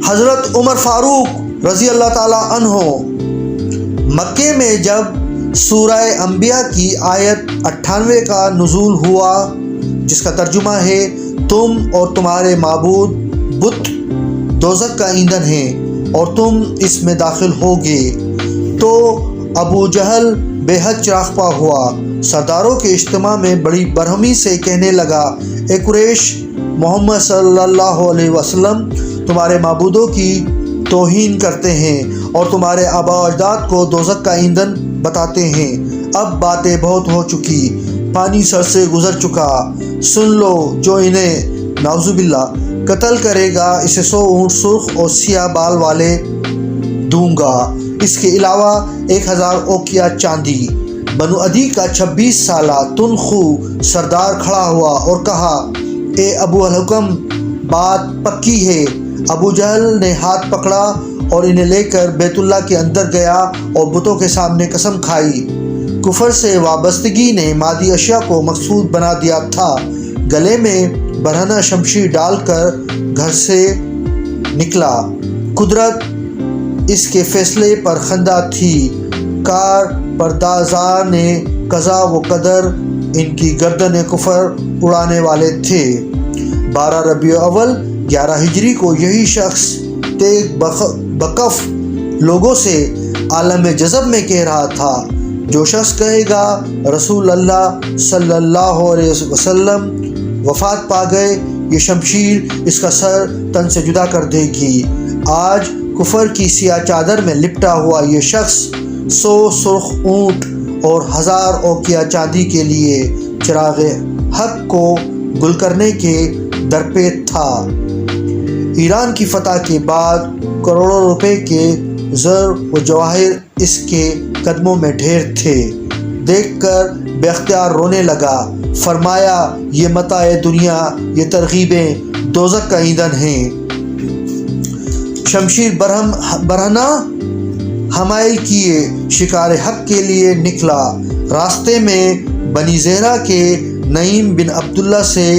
حضرت عمر فاروق رضی اللہ تعالیٰ عنہ مکے میں جب سورہ انبیاء کی آیت 98 کا نزول ہوا، جس کا ترجمہ ہے تم اور تمہارے معبود بت دوزخ کا ایندھن ہیں اور تم اس میں داخل ہوگے، تو ابو جہل بے حد چراغپا ہوا، سرداروں کے اجتماع میں بڑی برہمی سے کہنے لگا، اے قریش، محمد صلی اللہ علیہ وسلم تمہارے معبودوں کی توہین کرتے ہیں اور تمہارے آباء و اجداد کو دوزخ کا ایندھن بتاتے ہیں۔ اب باتیں بہت ہو چکی، پانی سر سے گزر چکا، سن لو، جو انہیں نعوذ باللہ قتل کرے گا اسے 100 اونٹ سرخ اور سیاہ بال والے دوں گا، اس کے علاوہ 1000 اوقیہ چاندی۔ بنو عدی کا 26 سالہ تنخو سردار کھڑا ہوا اور کہا، اے ابو الحکم، بات پکی ہے۔ ابو جہل نے ہاتھ پکڑا اور انہیں لے کر بیت اللہ کے اندر گیا اور بتوں کے سامنے قسم کھائی۔ کفر سے وابستگی نے مادی اشیاء کو مقصود بنا دیا تھا۔ گلے میں برہنہ شمشیر ڈال کر گھر سے نکلا۔ قدرت اس کے فیصلے پر خندہ تھی۔ کار پردازاں نے قضا و قدر ان کی گردن کفر اڑانے والے تھے۔ 12 ربیع اول 11 ہجری کو یہی شخص تیغ بکف لوگوں سے عالم جذب میں کہہ رہا تھا، جو شخص کہے گا رسول اللہ صلی اللہ علیہ وسلم وفات پا گئے، یہ شمشیر اس کا سر تن سے جدا کر دے گی۔ آج کفر کی سیاہ چادر میں لپٹا ہوا یہ شخص 100 سرخ اونٹ اور 1000 اوقیہ چاندی کے لیے چراغ حق کو گل کرنے کے درپے تھا۔ ایران کی فتح کے بعد کروڑوں روپے کے زر و جواہر اس کے قدموں میں ڈھیر تھے۔ دیکھ کر بے اختیار رونے لگا، فرمایا، یہ متاع دنیا، یہ ترغیبیں دوزخ کا ایندھن ہیں۔ شمشیر برہنہ حمائل کیے شکار حق کے لیے نکلا۔ راستے میں بنی زہرہ کے نعیم بن عبداللہ سے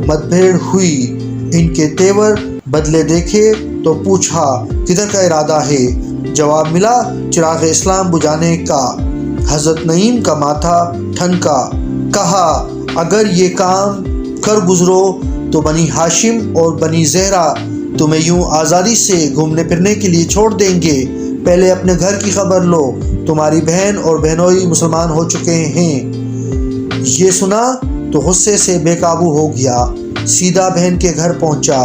مدبھیڑ ہوئی۔ ان کے تیور بدلے دیکھے تو پوچھا، کدھر کا ارادہ ہے؟ جواب ملا، چراغ اسلام بجھانے کا۔ حضرت نعیم کا ماتھا ٹھنکا، کہا، اگر یہ کام کر گزرو تو بنی ہاشم اور بنی زہرہ تمہیں یوں آزادی سے گھومنے پھرنے کے لیے چھوڑ دیں گے۔ پہلے اپنے گھر کی خبر لو، تمہاری بہن اور بہنوئی مسلمان ہو چکے ہیں۔ یہ سنا تو غصے سے بے قابو ہو گیا، سیدھا بہن کے گھر پہنچا۔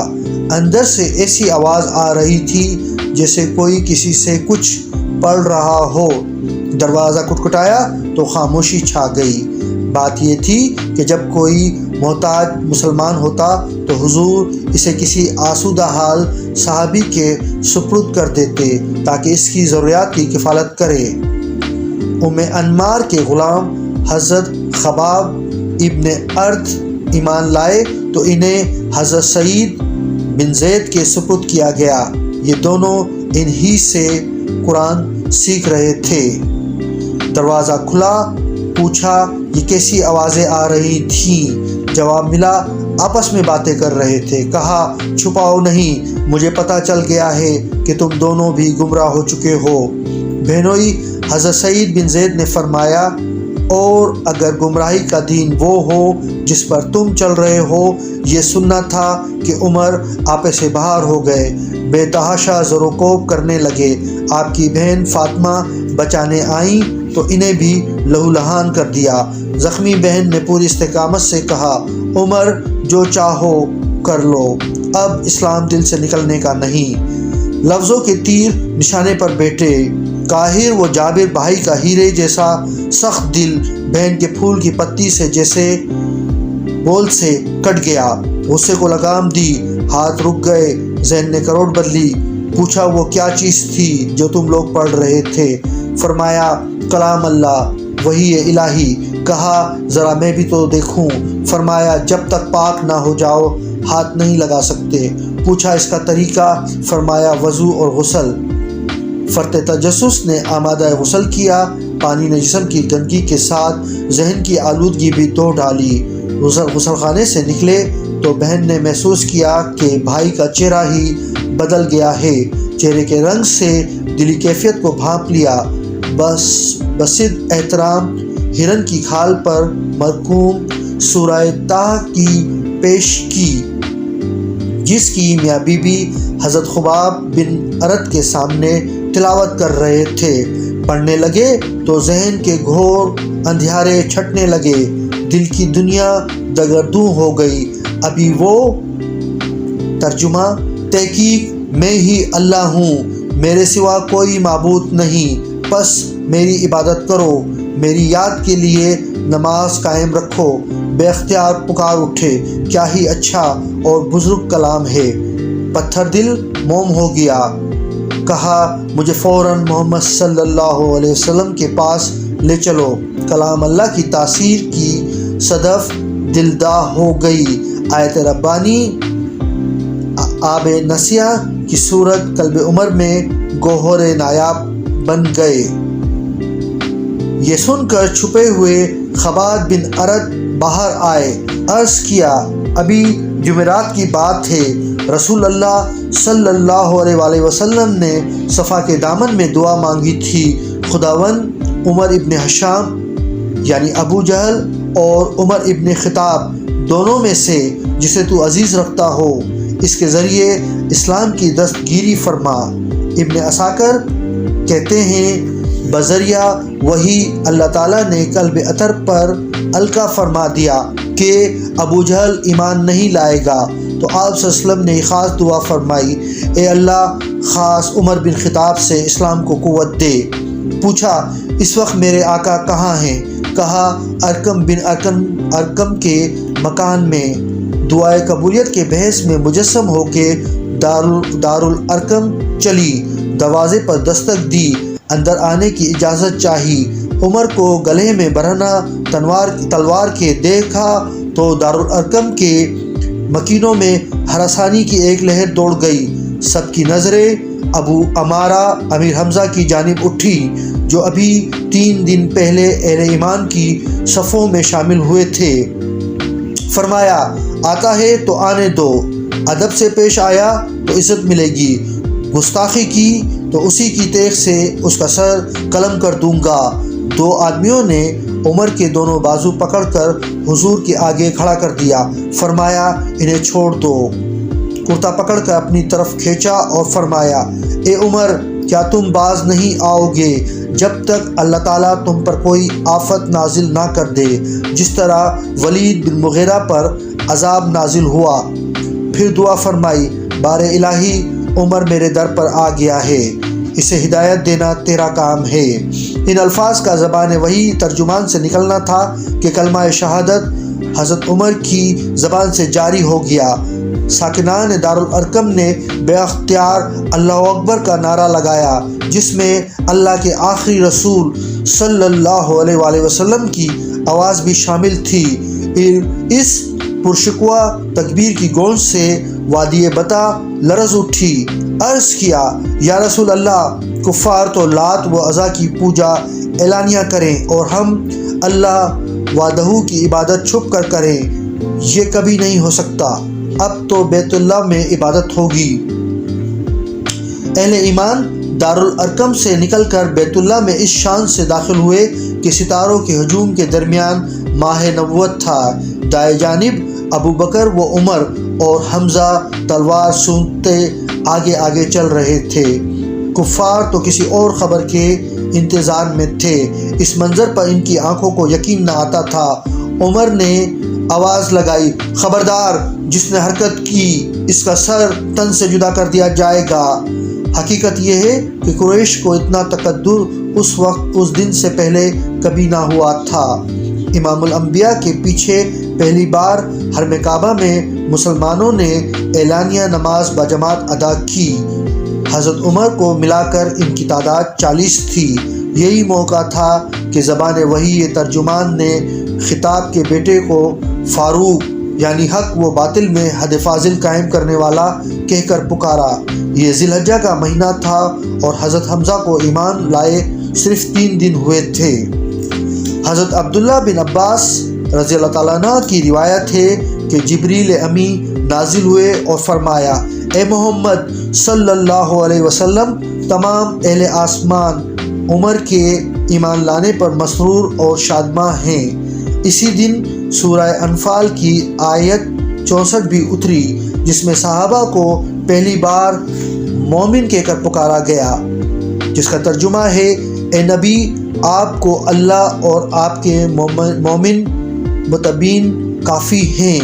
اندر سے ایسی آواز آ رہی تھی جیسے کوئی کسی سے کچھ پڑھ رہا ہو۔ دروازہ کٹکھٹایا تو خاموشی چھا گئی۔ بات یہ تھی کہ جب کوئی محتاج مسلمان ہوتا تو حضور اسے کسی آسودہ حال صحابی کے سپرد کر دیتے تاکہ اس کی ضروریات کی کفالت کرے۔ ام انمار کے غلام حضرت خباب ابن ارد ایمان لائے تو انہیں حضرت سعید بن زید کے سپرد کیا گیا۔ یہ دونوں انہی سے قرآن سیکھ رہے تھے۔ دروازہ کھلا، پوچھا، یہ کیسی آوازیں آ رہی تھیں؟ جواب ملا، آپس میں باتیں کر رہے تھے۔ کہا، چھپاؤ نہیں، مجھے پتہ چل گیا ہے کہ تم دونوں بھی گمراہ ہو چکے ہو۔ بہنوئی حضرت سعید بن زید نے فرمایا، اور اگر گمراہی کا دین وہ ہو جس پر تم چل رہے ہو، یہ سننا تھا کہ عمر آپے سے باہر ہو گئے، بے تحاشا زر و کوب کرنے لگے۔ آپ کی بہن فاطمہ بچانے آئیں تو انہیں بھی لہو لہان کر دیا۔ زخمی بہن نے پوری استقامت سے کہا، عمر جو چاہو کر لو، اب اسلام دل سے نکلنے کا نہیں۔ لفظوں کے تیر نشانے پر بیٹھے۔ قاہر و جابر بھائی کا ہیرے جیسا سخت دل بہن کے پھول کی پتی سے جیسے بول سے کٹ گیا۔ غصے کو لگام دی، ہاتھ رک گئے۔ ذہن نے کروڑ بدلی۔ پوچھا، وہ کیا چیز تھی جو تم لوگ پڑھ رہے تھے؟ فرمایا، کلام اللہ، وحی الہی۔ کہا، ذرا میں بھی تو دیکھوں۔ فرمایا، جب تک پاک نہ ہو جاؤ ہاتھ نہیں لگا سکتے۔ پوچھا، اس کا طریقہ؟ فرمایا، وضو اور غسل۔ فرط تجسس نے آمادہ غسل کیا۔ پانی نے جسم کی گندگی کے ساتھ ذہن کی آلودگی بھی دھو ڈالی۔ غسل خانے سے نکلے تو بہن نے محسوس کیا کہ بھائی کا چہرہ ہی بدل گیا ہے۔ چہرے کے رنگ سے دلی کیفیت کو بھانپ لیا۔ بصد احترام ہرن کی کھال پر مرقوم سورہ طٰ کی پیش کی، جس کی میاں بی بی حضرت خباب بن ارت کے سامنے تلاوت کر رہے تھے۔ پڑھنے لگے تو ذہن کے گھور اندھیارے چھٹنے لگے، دل کی دنیا دگردوں ہو گئی۔ ابھی وہ ترجمہ: تحقیق میں ہی اللہ ہوں، میرے سوا کوئی معبود نہیں، پس میری عبادت کرو، میری یاد کے لیے نماز قائم رکھو۔ بے اختیار پکار اٹھے، کیا ہی اچھا اور بزرگ کلام ہے۔ پتھر دل موم ہو گیا، کہا مجھے فوراً محمد صلی اللہ علیہ وسلم کے پاس لے چلو۔ کلام اللہ کی تاثیر کی صدف دلدہ ہو گئی۔ آیت ربانی آب نسیہ کی صورت قلب عمر میں گوہر نایاب بن گئے۔ یہ سن کر چھپے ہوئے خباب بن ارت باہر آئے۔ عرض کیا، ابھی جمعرات کی بات ہے، رسول اللہ صلی اللہ علیہ وسلم نے صفا کے دامن میں دعا مانگی تھی۔ خداوند عمر ابن ہشام یعنی ابو جہل اور عمر ابن خطاب دونوں میں سے جسے تو عزیز رکھتا ہو، اس کے ذریعے اسلام کی دستگیری فرما۔ ابن عساکر کہتے ہیں بذریعہ وہی اللہ تعالیٰ نے قلب اطہر پر القا فرما دیا کہ ابو جہل ایمان نہیں لائے گا، تو آپ صلی اللہ علیہ وسلم نے خاص دعا فرمائی، اے اللہ خاص عمر بن خطاب سے اسلام کو قوت دے۔ پوچھا، اس وقت میرے آقا کہاں ہیں؟ کہا، ارقم بن ارقم کے مکان میں۔ دعائے قبولیت کے بحث میں مجسم ہو کے دارالارقم چلی، دروازے پر دستک دی، اندر آنے کی اجازت چاہی۔ عمر کو گلے میں برہنہ تلوار کے دیکھا تو دارالارقم کے مکینوں میں ہراسانی کی ایک لہر دوڑ گئی۔ سب کی نظریں ابو عمارہ امیر حمزہ کی جانب اٹھی، جو ابھی 3 دن پہلے اہل ایمان کی صفوں میں شامل ہوئے تھے۔ فرمایا، آتا ہے تو آنے دو، ادب سے پیش آیا تو عزت ملے گی، گستاخی کی تو اسی کی تیغ سے اس کا سر قلم کر دوں گا۔ 2 آدمیوں نے عمر کے دونوں بازو پکڑ کر حضور کے آگے کھڑا کر دیا۔ فرمایا، انہیں چھوڑ دو۔ کرتا پکڑ کر اپنی طرف کھینچا اور فرمایا، اے عمر، کیا تم باز نہیں آؤ گے جب تک اللہ تعالیٰ تم پر کوئی آفت نازل نہ کر دے، جس طرح ولید بن مغیرہ پر عذاب نازل ہوا۔ پھر دعا فرمائی، بار الہی، عمر میرے در پر آ گیا ہے، اسے ہدایت دینا تیرا کام ہے۔ ان الفاظ کا زبان وحی ترجمان سے نکلنا تھا کہ کلمہ شہادت حضرت عمر کی زبان سے جاری ہو گیا۔ ساکنان دارالارقم نے بے اختیار اللہ اکبر کا نعرہ لگایا، جس میں اللہ کے آخری رسول صلی اللہ علیہ وسلم کی آواز بھی شامل تھی۔ اس پرشکوہ تکبیر کی گونج سے وادی بتا لرز اٹھی۔ عرض کیا، یا رسول اللہ، کفار تو لات و عزا کی پوجا اعلانیہ کریں اور ہم اللہ وحدہ کی عبادت چھپ کر کریں، یہ کبھی نہیں ہو سکتا۔ اب تو بیت اللہ میں عبادت ہوگی۔ اہل ایمان دارالارقم سے نکل کر بیت اللہ میں اس شان سے داخل ہوئے کہ ستاروں کے ہجوم کے درمیان ماہ نبوت تھا۔ دائیں جانب ابو بکر و عمر اور حمزہ تلوار سونتے آگے آگے چل رہے تھے۔ کفار تو کسی اور خبر کے انتظار میں تھے۔ اس منظر پر ان کی آنکھوں کو یقین نہ آتا تھا۔ عمر نے آواز لگائی، خبردار، جس نے حرکت کی اس کا سر تن سے جدا کر دیا جائے گا۔ حقیقت یہ ہے کہ قریش کو اتنا تکدر اس دن سے پہلے کبھی نہ ہوا تھا۔ امام الانبیاء کے پیچھے پہلی بار حرم کعبہ میں مسلمانوں نے اعلانیہ نماز باجماعت ادا کی۔ حضرت عمر کو ملا کر ان کی تعداد 40 تھی۔ یہی موقع تھا کہ زبان وحی ترجمان نے خطاب کے بیٹے کو فاروق یعنی حق و باطل میں حد فاضل قائم کرنے والا کہہ کر پکارا۔ یہ ذی الحجہ کا مہینہ تھا اور حضرت حمزہ کو ایمان لائے صرف 3 دن ہوئے تھے۔ حضرت عبداللہ بن عباس رضی اللہ تعالیٰ عنہ کی روایت ہے کہ جبریل امی نازل ہوئے اور فرمایا، اے محمد صلی اللہ علیہ وسلم، تمام اہل آسمان عمر کے ایمان لانے پر مسرور اور شادماں ہیں۔ اسی دن سورہ انفال کی آیت 64 بھی اتری، جس میں صحابہ کو پہلی بار مومن کہہ کر پکارا گیا، جس کا ترجمہ ہے، اے نبی، آپ کو اللہ اور آپ کے مومن متبین کافی ہیں۔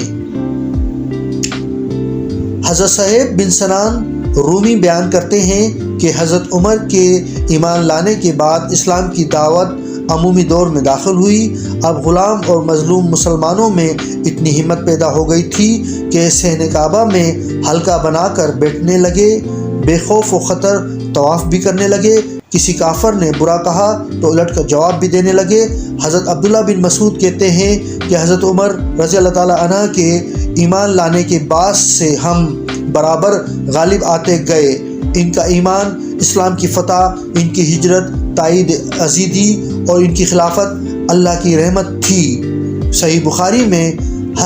حضرت صہیب بن سنان رومی بیان کرتے ہیں کہ حضرت عمر کے ایمان لانے کے بعد اسلام کی دعوت عمومی دور میں داخل ہوئی۔ اب غلام اور مظلوم مسلمانوں میں اتنی ہمت پیدا ہو گئی تھی کہ صحن کعبہ میں حلقہ بنا کر بیٹھنے لگے، بے خوف و خطر طواف بھی کرنے لگے۔ کسی کافر نے برا کہا تو الٹ کر جواب بھی دینے لگے۔ حضرت عبداللہ بن مسعود کہتے ہیں کہ حضرت عمر رضی اللہ تعالیٰ عنہ کے ایمان لانے کے باعث سے ہم برابر غالب آتے گئے۔ ان کا ایمان، اسلام کی فتح، ان کی ہجرت، تائید عزیزی اور ان کی خلافت اللہ کی رحمت تھی۔ صحیح بخاری میں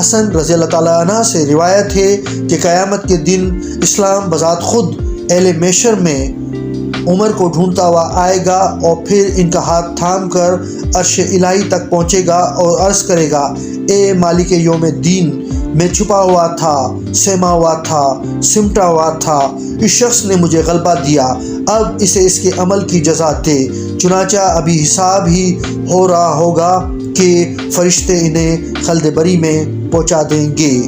حسن رضی اللہ تعالیٰ عنہ سے روایت ہے کہ قیامت کے دن اسلام بذات خود اہل محشر میں عمر کو ڈھونڈتا ہوا آئے گا اور پھر ان کا ہاتھ تھام کر عرش الہی تک پہنچے گا اور عرض کرے گا، اے مالک یوم الدین، میں چھپا ہوا تھا، سہما ہوا تھا، سمٹا ہوا تھا، اس شخص نے مجھے غلبہ دیا، اب اسے اس کے عمل کی جزا دے۔ چنانچہ ابھی حساب ہی ہو رہا ہوگا کہ فرشتے انہیں خلد بری میں پہنچا دیں گے۔